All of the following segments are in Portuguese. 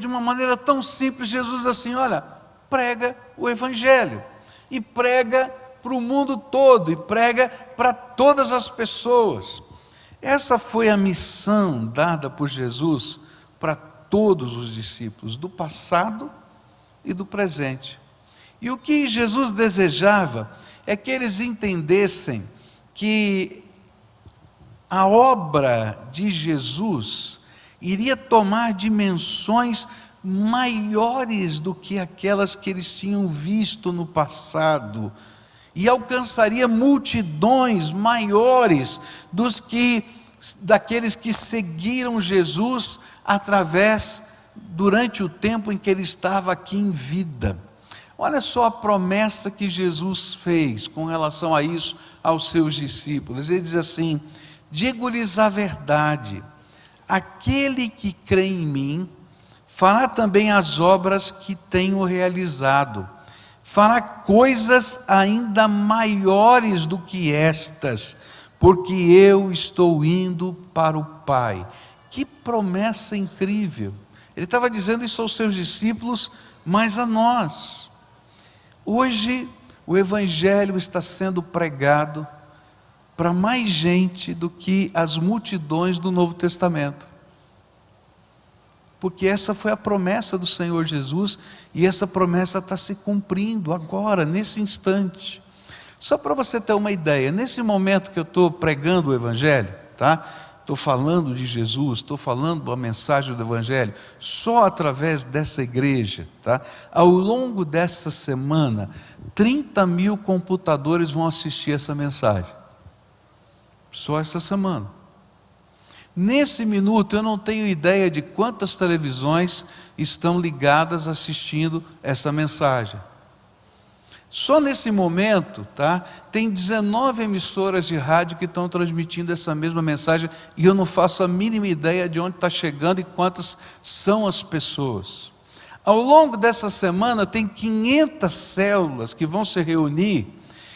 de uma maneira tão simples, Jesus diz assim: olha, prega o Evangelho, e prega para o mundo todo, e prega para todas as pessoas. Essa foi a missão dada por Jesus para todos os discípulos, do passado e do presente. E o que Jesus desejava é que eles entendessem que a obra de Jesus iria tomar dimensões maiores do que aquelas que eles tinham visto no passado, e alcançaria multidões maiores daqueles que seguiram Jesus durante o tempo em que ele estava aqui em vida. Olha só a promessa que Jesus fez com relação a isso aos seus discípulos. Ele diz assim: digo-lhes a verdade, aquele que crê em mim, fará também as obras que tenho realizado, fará coisas ainda maiores do que estas, porque eu estou indo para o Pai. Que promessa incrível! Ele estava dizendo isso aos seus discípulos, mas a nós. Hoje o Evangelho está sendo pregado para mais gente do que as multidões do Novo Testamento, porque essa foi a promessa do Senhor Jesus, e essa promessa está se cumprindo agora, nesse instante. Só para você ter uma ideia, nesse momento que eu estou pregando o Evangelho, tá? Estou falando de Jesus, estou falando a mensagem do Evangelho, só através dessa igreja, tá? Ao longo dessa semana, 30 mil computadores vão assistir essa mensagem, só essa semana. Nesse minuto eu não tenho ideia de quantas televisões estão ligadas assistindo essa mensagem. Só nesse momento, tá, tem 19 emissoras de rádio que estão transmitindo essa mesma mensagem, e eu não faço a mínima ideia de onde está chegando e quantas são as pessoas. Ao longo dessa semana tem 500 células que vão se reunir,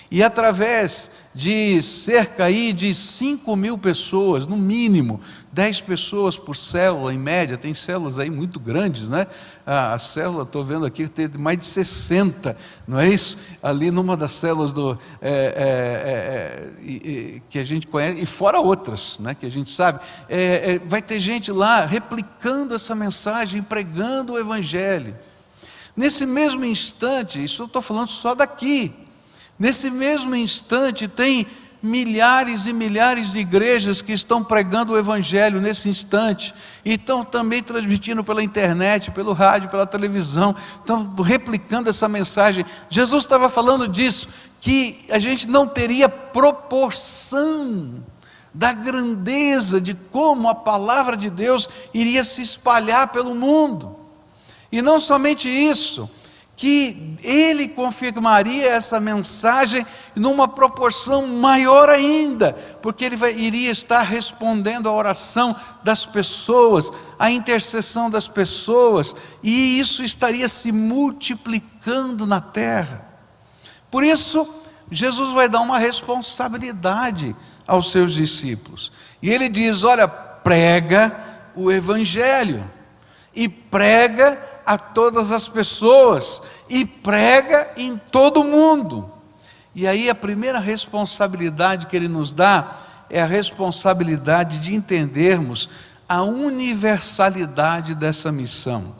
e através de cerca aí de 5 mil pessoas, no mínimo 10 pessoas por célula em média. Tem células aí muito grandes, né? A célula, estou vendo aqui, tem mais de 60, não é isso? Ali numa das células que a gente conhece, e fora outras, né, que a gente sabe, vai ter gente lá replicando essa mensagem, pregando o Evangelho. Nesse mesmo instante, isso eu estou falando só daqui, nesse mesmo instante tem milhares e milhares de igrejas que estão pregando o Evangelho nesse instante, e estão também transmitindo pela internet, pelo rádio, pela televisão, estão replicando essa mensagem. Jesus estava falando disso, que a gente não teria proporção da grandeza de como a palavra de Deus iria se espalhar pelo mundo. E não somente isso, que ele confirmaria essa mensagem numa proporção maior ainda, porque ele iria estar respondendo à oração das pessoas, à intercessão das pessoas, e isso estaria se multiplicando na terra. Por isso, Jesus vai dar uma responsabilidade aos seus discípulos, e ele diz: olha, prega o Evangelho, e prega a todas as pessoas, e prega em todo o mundo. E aí a primeira responsabilidade que ele nos dá é a responsabilidade de entendermos a universalidade dessa missão.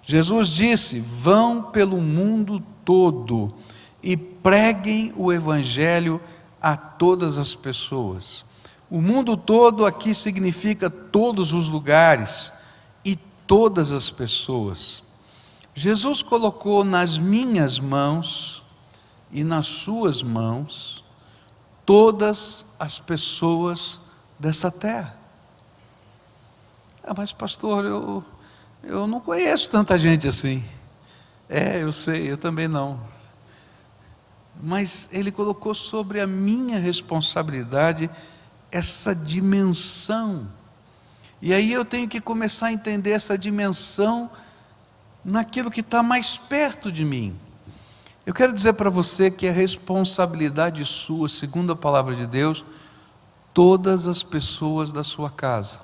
Jesus disse: vão pelo mundo todo e preguem o Evangelho a todas as pessoas. O mundo todo aqui significa todos os lugares e todas as pessoas. Jesus colocou nas minhas mãos e nas suas mãos todas as pessoas dessa terra. Mas pastor, eu não conheço tanta gente assim. Eu sei, eu também não. Mas ele colocou sobre a minha responsabilidade essa dimensão. E aí eu tenho que começar a entender essa dimensão naquilo que está mais perto de mim. Eu quero dizer para você que é responsabilidade sua, segundo a palavra de Deus, todas as pessoas da sua casa.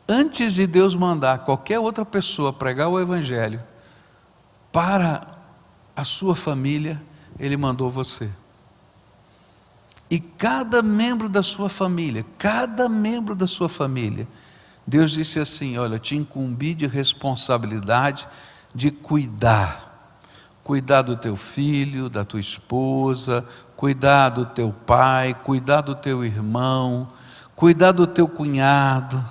Antes de Deus mandar qualquer outra pessoa pregar o Evangelho para a sua família, Ele mandou você. E cada membro da sua família, Deus disse assim: olha, te incumbi de responsabilidade de cuidar do teu filho, da tua esposa, cuidar do teu pai, cuidar do teu irmão, cuidar do teu cunhado,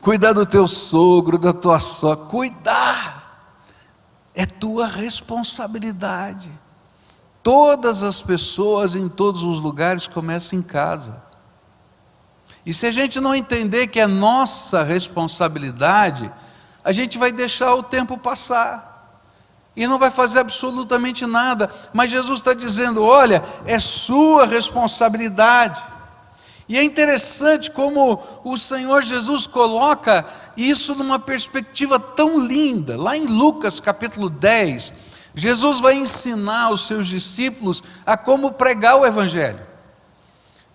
cuidar do teu sogro, da tua sogra. Cuidar é tua responsabilidade. Todas as pessoas em todos os lugares começam em casa. E se a gente não entender que é nossa responsabilidade, a gente vai deixar o tempo passar e não vai fazer absolutamente nada. Mas Jesus está dizendo: olha, é sua responsabilidade. E é interessante como o Senhor Jesus coloca isso numa perspectiva tão linda. Lá em Lucas capítulo 10, Jesus vai ensinar os seus discípulos a como pregar o Evangelho.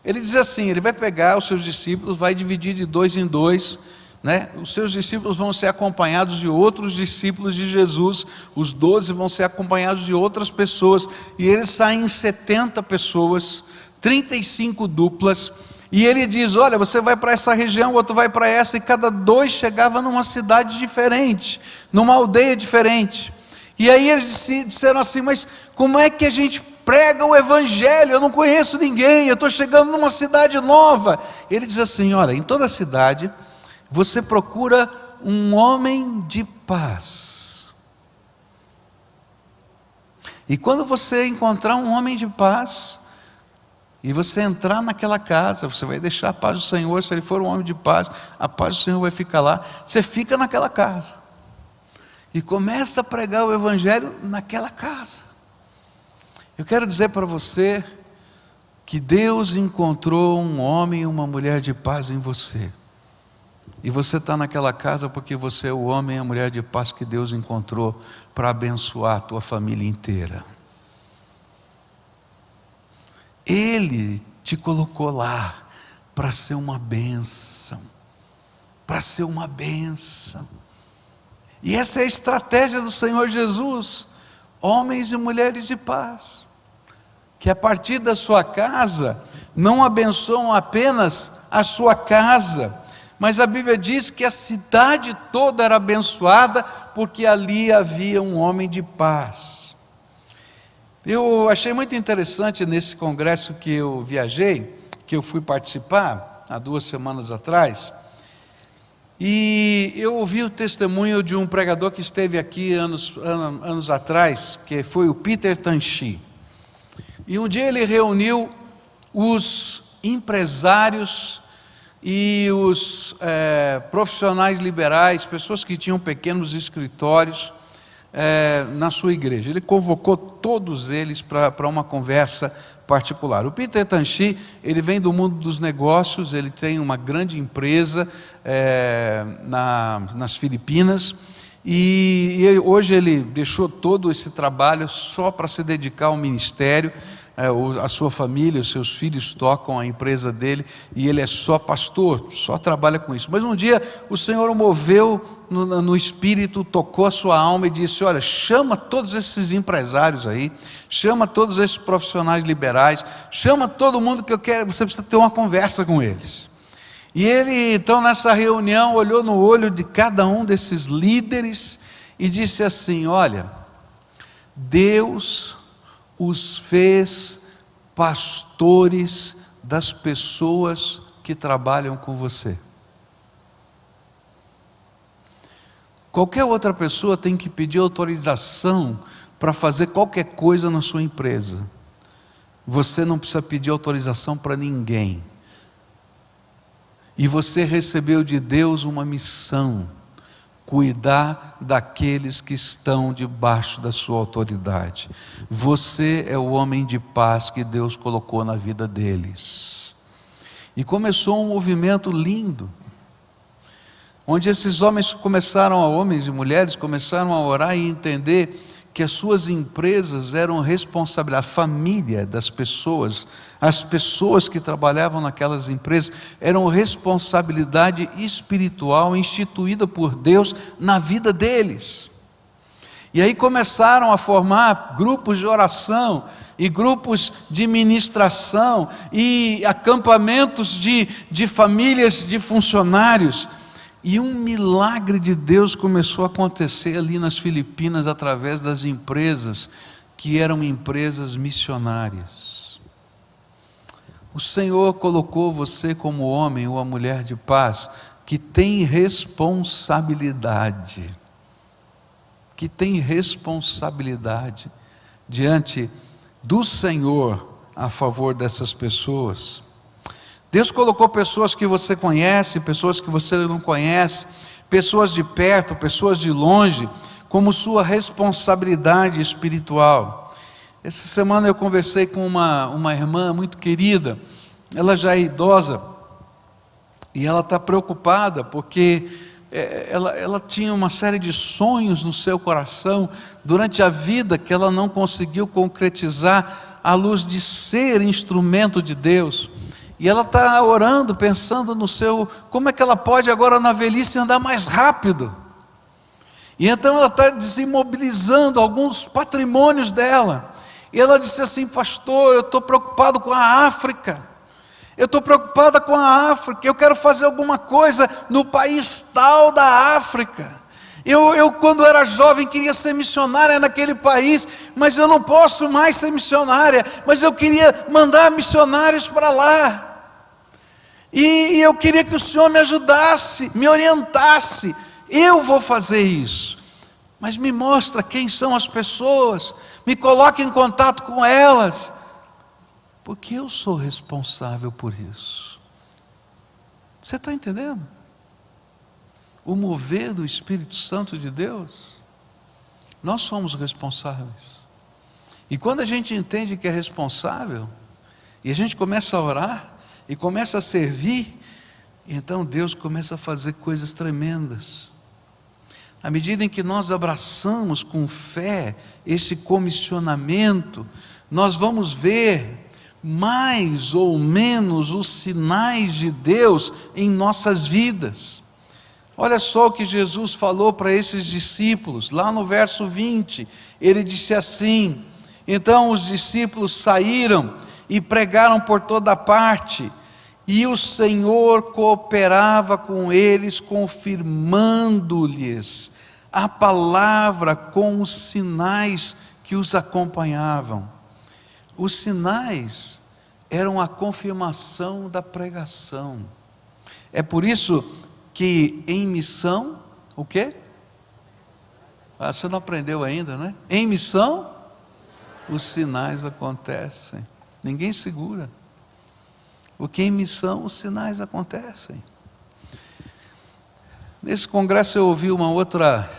Ele diz assim, ele vai pegar os seus discípulos, vai dividir de 2 em 2, né? Os seus discípulos vão ser acompanhados de outros discípulos de Jesus, os 12 vão ser acompanhados de outras pessoas, e eles saem em 70 pessoas, 35 duplas, e ele diz: olha, você vai para essa região, o outro vai para essa, e cada 2 chegava numa cidade diferente, numa aldeia diferente. E aí eles disseram assim: mas como é que a gente prega o Evangelho? Eu não conheço ninguém, eu estou chegando numa cidade nova. Ele diz assim: olha, em toda cidade você procura um homem de paz, e quando você encontrar um homem de paz, e você entrar naquela casa, você vai deixar a paz do Senhor. Se ele for um homem de paz, a paz do Senhor vai ficar lá. Você fica naquela casa e começa a pregar o Evangelho naquela casa. Eu quero dizer para você que Deus encontrou um homem e uma mulher de paz em você. E você está naquela casa porque você é o homem e a mulher de paz que Deus encontrou para abençoar a tua família inteira. Ele te colocou lá para ser uma bênção, para ser uma bênção. E essa é a estratégia do Senhor Jesus: homens e mulheres de paz, que a partir da sua casa não abençoam apenas a sua casa, mas a Bíblia diz que a cidade toda era abençoada porque ali havia um homem de paz. Eu achei muito interessante nesse congresso que eu viajei, que eu fui participar há 2 semanas atrás, e eu ouvi o testemunho de um pregador que esteve aqui anos atrás, que foi o Peter Tanchi. E um dia ele reuniu os empresários e os profissionais liberais, pessoas que tinham pequenos escritórios na sua igreja. Ele convocou todos eles para uma conversa particular. O Peter Tanchi, ele vem do mundo dos negócios, ele tem uma grande empresa nas Filipinas, e hoje ele deixou todo esse trabalho só para se dedicar ao ministério. A sua família, os seus filhos tocam a empresa dele, e ele é só pastor, só trabalha com isso. Mas um dia o Senhor o moveu no espírito, tocou a sua alma e disse: olha, chama todos esses empresários aí, chama todos esses profissionais liberais, chama todo mundo que eu quero, você precisa ter uma conversa com eles. E ele então nessa reunião olhou no olho de cada um desses líderes e disse assim: olha, Deus os fez pastores das pessoas que trabalham com você. Qualquer outra pessoa tem que pedir autorização para fazer qualquer coisa na sua empresa. Você não precisa pedir autorização para ninguém. E você recebeu de Deus uma missão: cuidar daqueles que estão debaixo da sua autoridade. Você é o homem de paz que Deus colocou na vida deles. E começou um movimento lindo, onde esses homens e mulheres começaram a orar e entender que as suas empresas eram responsabilidade, a família das pessoas, as pessoas que trabalhavam naquelas empresas, eram responsabilidade espiritual instituída por Deus na vida deles. E aí começaram a formar grupos de oração, e grupos de ministração, e acampamentos de famílias de funcionários. E um milagre de Deus começou a acontecer ali nas Filipinas, através das empresas, que eram empresas missionárias. O Senhor colocou você como homem ou a mulher de paz, que tem responsabilidade, diante do Senhor a favor dessas pessoas. Deus colocou pessoas que você conhece, pessoas que você não conhece, pessoas de perto, pessoas de longe, como sua responsabilidade espiritual. Essa semana eu conversei com uma irmã muito querida, ela já é idosa, e ela está preocupada, porque ela tinha uma série de sonhos no seu coração, durante a vida, que ela não conseguiu concretizar, à luz de ser instrumento de Deus. E ela está orando, pensando como é que ela pode agora na velhice andar mais rápido. E então ela está desimobilizando alguns patrimônios dela. E ela disse assim: pastor, eu estou preocupado com a África. Eu estou preocupada com a África, eu quero fazer alguma coisa no país tal da África. Eu quando era jovem queria ser missionária naquele país, mas eu não posso mais ser missionária, mas eu queria mandar missionários para lá. E eu queria que o Senhor me ajudasse, me orientasse. Eu vou fazer isso, mas me mostra quem são as pessoas, me coloque em contato com elas, porque eu sou responsável por isso. Você está entendendo? O mover do Espírito Santo de Deus, nós somos responsáveis. E quando a gente entende que é responsável, e a gente começa a orar, e começa a servir, então Deus começa a fazer coisas tremendas. À medida em que nós abraçamos com fé esse comissionamento, nós vamos ver mais ou menos os sinais de Deus em nossas vidas. Olha só o que Jesus falou para esses discípulos, lá no verso 20, ele disse assim: então os discípulos saíram e pregaram por toda parte, e o Senhor cooperava com eles, confirmando-lhes a palavra com os sinais que os acompanhavam. Os sinais eram a confirmação da pregação. É por isso que em missão, o quê? Você não aprendeu ainda, né? Em missão, os sinais acontecem. Ninguém segura. Porque em missão os sinais acontecem. Nesse congresso eu ouvi uma outra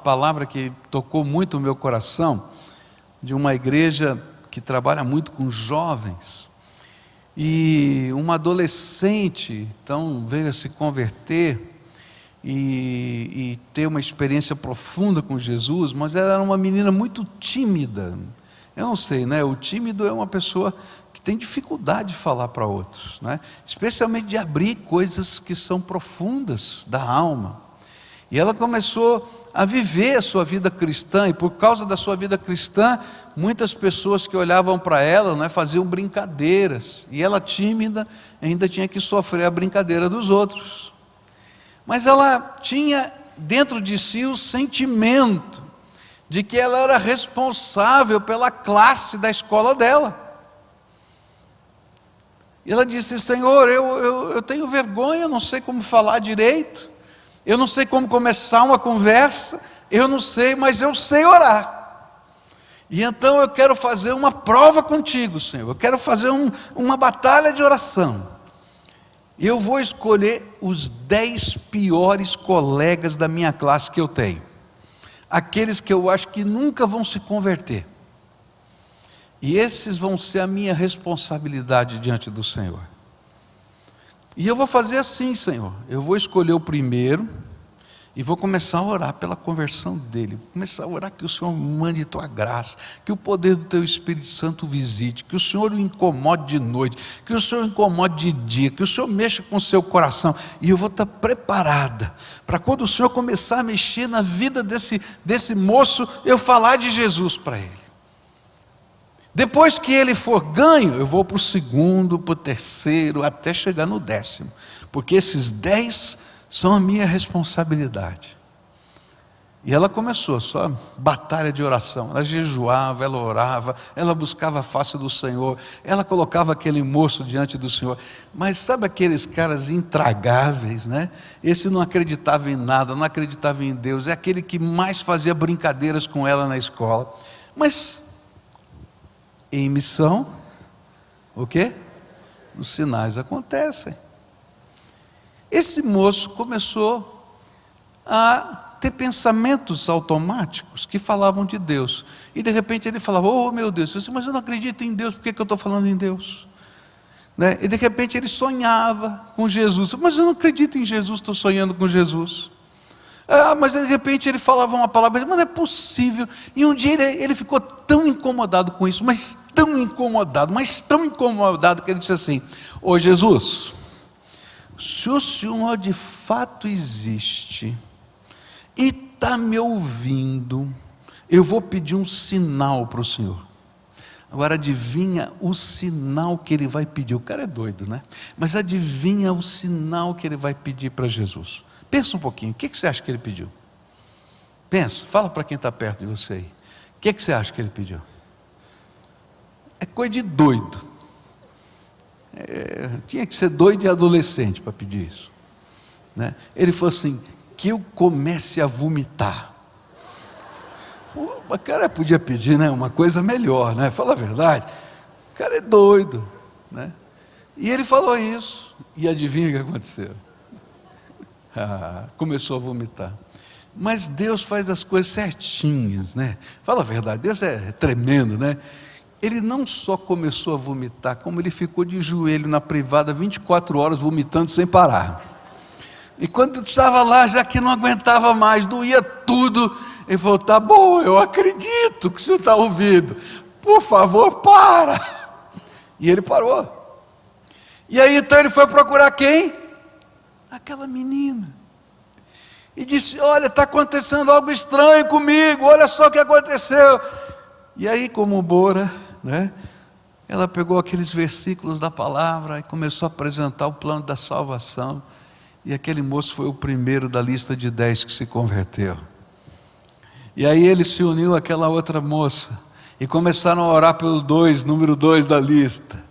palavra que tocou muito o meu coração, de uma igreja que trabalha muito com jovens. E uma adolescente, então, veio a se converter e ter uma experiência profunda com Jesus, mas ela era uma menina muito tímida. Eu não sei, né? O tímido é uma pessoa que tem dificuldade de falar para outros, né? Especialmente de abrir coisas que são profundas da alma. E ela começou a viver a sua vida cristã, e por causa da sua vida cristã, muitas pessoas que olhavam para ela, né, faziam brincadeiras, e ela, tímida, ainda tinha que sofrer a brincadeira dos outros. Mas ela tinha dentro de si o sentimento de que ela era responsável pela classe da escola dela. E ela disse: Senhor, eu tenho vergonha, eu não sei como falar direito, eu não sei como começar uma conversa, eu não sei, mas eu sei orar. E então eu quero fazer uma prova contigo, Senhor, eu quero fazer uma batalha de oração. E eu vou escolher os 10 piores colegas da minha classe que eu tenho, aqueles que eu acho que nunca vão se converter, e esses vão ser a minha responsabilidade diante do Senhor. E eu vou fazer assim, Senhor, eu vou escolher o primeiro, E vou começar a orar pela conversão dele. Vou começar a orar que o Senhor mande tua graça, que o poder do teu Espírito Santo o visite, que o Senhor o incomode de noite, que o Senhor o incomode de dia, que o Senhor mexa com o seu coração. E eu vou estar preparada para quando o Senhor começar a mexer na vida desse moço, eu falar de Jesus para ele. Depois que ele for ganho, eu vou para o segundo, para o terceiro, até chegar no 10º. Porque esses 10 são a minha responsabilidade. E ela começou, só batalha de oração. Ela jejuava, ela orava, ela buscava a face do Senhor, ela colocava aquele moço diante do Senhor. Mas sabe aqueles caras intragáveis, né? Esse não acreditava em nada, não acreditava em Deus. É aquele que mais fazia brincadeiras com ela na escola. Mas em missão, o quê? Os sinais acontecem. Esse moço começou a ter pensamentos automáticos que falavam de Deus. E de repente ele falava, oh meu Deus, mas eu não acredito em Deus, por que eu estou falando em Deus? Né? E de repente ele sonhava com Jesus, mas eu não acredito em Jesus, estou sonhando com Jesus. Mas de repente ele falava uma palavra, mas não é possível. E um dia ele ficou tão incomodado com isso, mas tão incomodado, que ele disse assim, ô Jesus, se o Senhor de fato existe e está me ouvindo, eu vou pedir um sinal para o Senhor. Agora adivinha o sinal que ele vai pedir. O cara é doido, né? Mas adivinha o sinal que ele vai pedir para Jesus. Pensa um pouquinho, o que você acha que ele pediu? Pensa, fala para quem está perto de você aí. O que você acha que ele pediu? É coisa de doido. Tinha que ser doido e adolescente para pedir isso, né? Ele falou assim, que eu comece a vomitar. O cara podia pedir, né, uma coisa melhor, né? Fala a verdade, o cara é doido, né? E ele falou isso, e adivinha o que aconteceu? Começou a vomitar. Mas Deus faz as coisas certinhas, né? Fala a verdade, Deus é tremendo, né? Ele não só começou a vomitar, como ele ficou de joelho na privada 24 horas vomitando sem parar. E quando estava lá, já que não aguentava mais, doía tudo, ele falou, tá bom, eu acredito que o senhor está ouvindo, por favor, para. E ele parou. E aí então ele foi procurar quem? Aquela menina. E disse, olha, está acontecendo algo estranho comigo, olha só o que aconteceu. E aí, como Bora, né, ela pegou aqueles versículos da palavra e começou a apresentar o plano da salvação. E aquele moço foi o primeiro da lista de 10 que se converteu. E aí ele se uniu àquela outra moça e começaram a orar pelo número 2 da lista.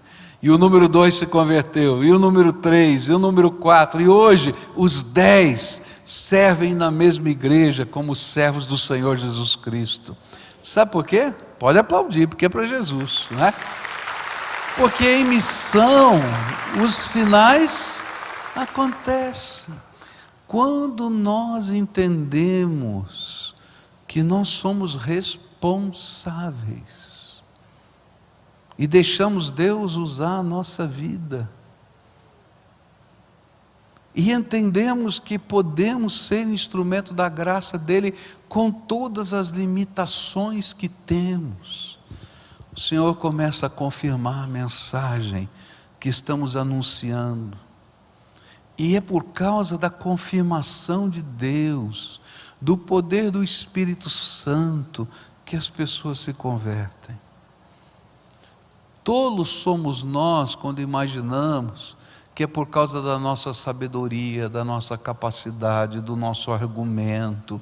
E o número 2 se converteu, e o número 3, e o número 4, e hoje os 10 servem na mesma igreja como servos do Senhor Jesus Cristo. Sabe por quê? Pode aplaudir, porque é para Jesus, né? Porque em missão os sinais acontecem quando nós entendemos que nós somos responsáveis e deixamos Deus usar a nossa vida, e entendemos que podemos ser instrumento da graça dele com todas as limitações que temos. O Senhor começa a confirmar a mensagem que estamos anunciando, e é por causa da confirmação de Deus, do poder do Espírito Santo, que as pessoas se convertem. Tolos somos nós quando imaginamos que é por causa da nossa sabedoria, da nossa capacidade, do nosso argumento,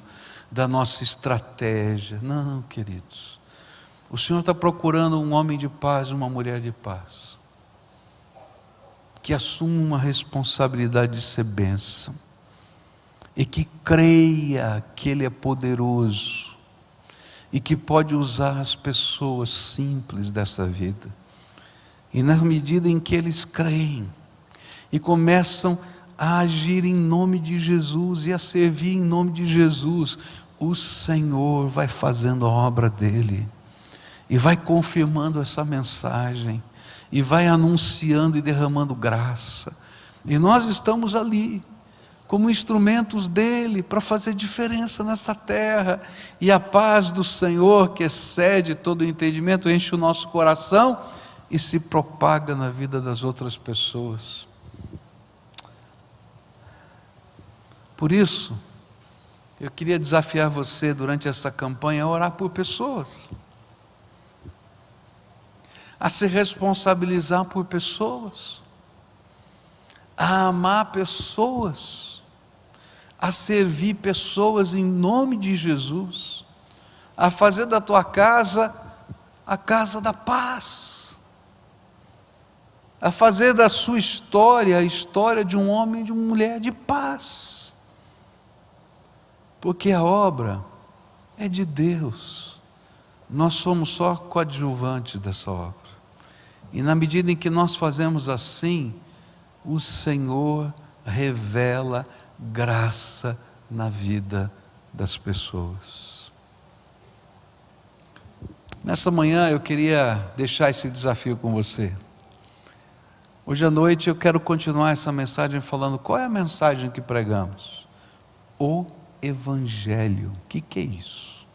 da nossa estratégia. Não, queridos, o Senhor está procurando um homem de paz, uma mulher de paz, que assuma uma responsabilidade de ser bênção, e que creia que Ele é poderoso, e que pode usar as pessoas simples dessa vida. E na medida em que eles creem, e começam a agir em nome de Jesus, e a servir em nome de Jesus, o Senhor vai fazendo a obra dele, e vai confirmando essa mensagem, e vai anunciando e derramando graça. E nós estamos ali, como instrumentos dele para fazer diferença nessa terra. E a paz do Senhor, que excede todo o entendimento, enche o nosso coração e se propaga na vida das outras pessoas. Por isso, eu queria desafiar você durante essa campanha a orar por pessoas, a se responsabilizar por pessoas, a amar pessoas, a servir pessoas em nome de Jesus, a fazer da tua casa a casa da paz, a fazer da sua história a história de um homem e de uma mulher de paz. Porque a obra é de Deus, nós somos só coadjuvantes dessa obra. E na medida em que nós fazemos assim, o Senhor revela graça na vida das pessoas. Nessa manhã eu queria deixar esse desafio com você. Hoje à noite eu quero continuar essa mensagem falando qual é a mensagem que pregamos. O Evangelho. O que é isso?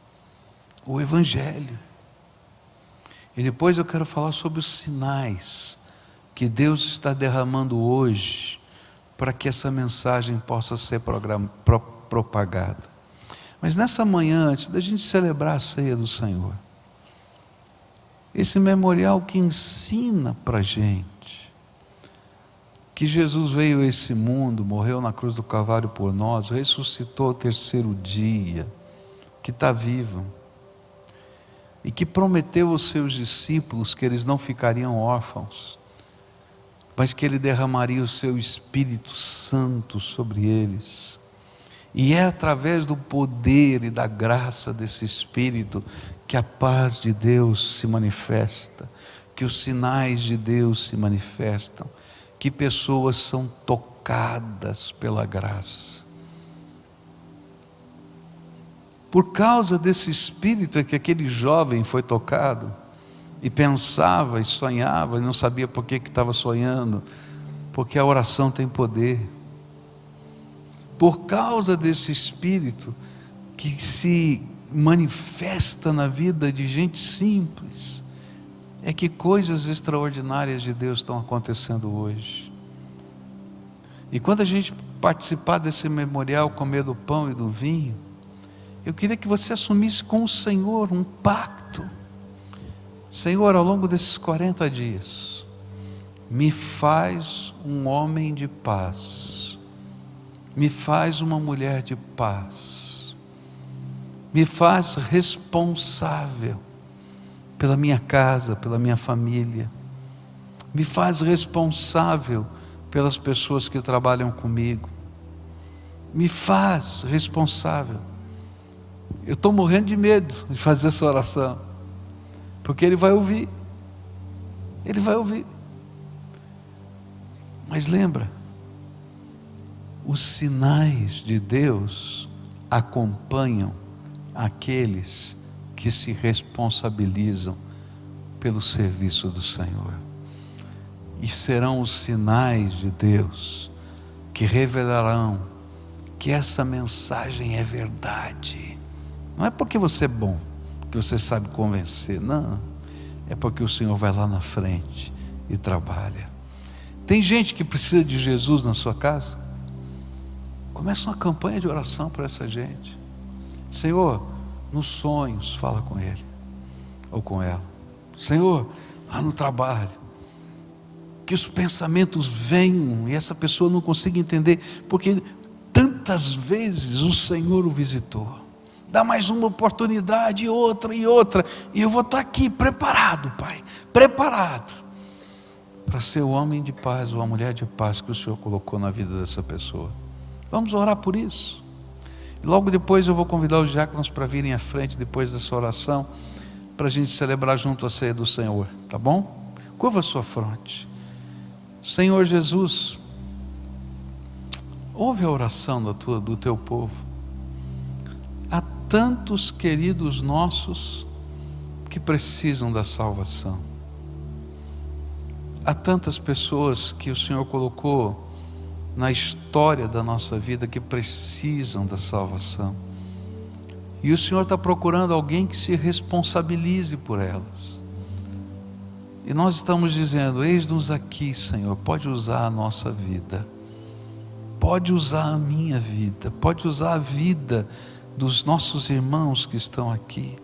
O Evangelho. E depois eu quero falar sobre os sinais que Deus está derramando hoje para que essa mensagem possa ser propagada. Mas nessa manhã, antes da gente celebrar a ceia do Senhor, esse memorial que ensina para a gente que Jesus veio a esse mundo, morreu na cruz do Calvário por nós, ressuscitou ao terceiro dia, que está vivo, e que prometeu aos seus discípulos que eles não ficariam órfãos, mas que Ele derramaria o seu Espírito Santo sobre eles. E é através do poder e da graça desse Espírito que a paz de Deus se manifesta, que os sinais de Deus se manifestam, que pessoas são tocadas pela graça. Por causa desse Espírito é que aquele jovem foi tocado, e pensava, e sonhava, e não sabia por que estava sonhando, porque a oração tem poder. Por causa desse Espírito, que se manifesta na vida de gente simples, é que coisas extraordinárias de Deus estão acontecendo hoje. E quando a gente participar desse memorial, comer do pão e do vinho, eu queria que você assumisse com o Senhor um pacto. Senhor, ao longo desses 40 dias, me faz um homem de paz, me faz uma mulher de paz, me faz responsável pela minha casa, pela minha família, me faz responsável pelas pessoas que trabalham comigo, me faz responsável. Eu estou morrendo de medo de fazer essa oração, porque Ele vai ouvir, Ele vai ouvir. Mas lembra, os sinais de Deus acompanham aqueles que se responsabilizam pelo serviço do Senhor. E serão os sinais de Deus que revelarão que essa mensagem é verdade. Não é porque você é bom, que você sabe convencer, não. É porque o Senhor vai lá na frente e trabalha. Tem gente que precisa de Jesus na sua casa? Começa uma campanha de oração para essa gente. Senhor, nos sonhos, fala com ele ou com ela. Senhor, lá no trabalho, que os pensamentos venham e essa pessoa não consiga entender, porque tantas vezes o Senhor o visitou. Dá mais uma oportunidade, outra, e eu vou estar aqui preparado, Pai, preparado para ser o homem de paz ou a mulher de paz que o Senhor colocou na vida dessa pessoa. Vamos orar por isso. E logo depois eu vou convidar os diáconos para virem à frente depois dessa oração, para a gente celebrar junto a ceia do Senhor, tá bom? Curva a sua fronte. Senhor Jesus, ouve a oração do teu povo. Há tantos queridos nossos que precisam da salvação. Há tantas pessoas que o Senhor colocou na história da nossa vida que precisam da salvação. E o Senhor está procurando alguém que se responsabilize por elas. E nós estamos dizendo: eis-nos aqui, Senhor, pode usar a nossa vida, pode usar a minha vida, pode usar a vida dos nossos irmãos que estão aqui.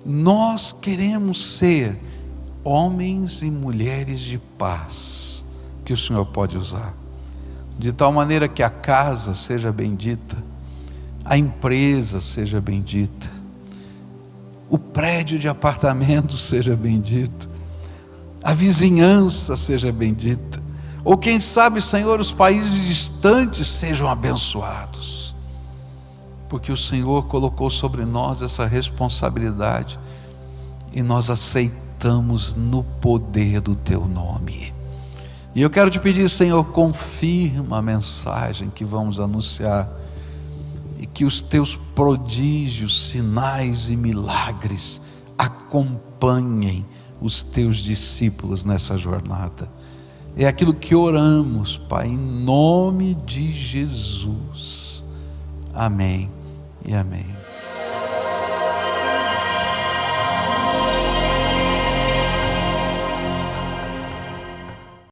Nós queremos ser homens e mulheres de paz, que o Senhor pode usar, de tal maneira que a casa seja bendita, a empresa seja bendita, o prédio de apartamento seja bendito, a vizinhança seja bendita, ou quem sabe, Senhor, os países distantes sejam abençoados, porque o Senhor colocou sobre nós essa responsabilidade e nós aceitamos no poder do Teu nome. E eu quero te pedir, Senhor, confirma a mensagem que vamos anunciar, e que os Teus prodígios, sinais e milagres acompanhem os Teus discípulos nessa jornada. É aquilo que oramos, Pai, em nome de Jesus. Amém e amém.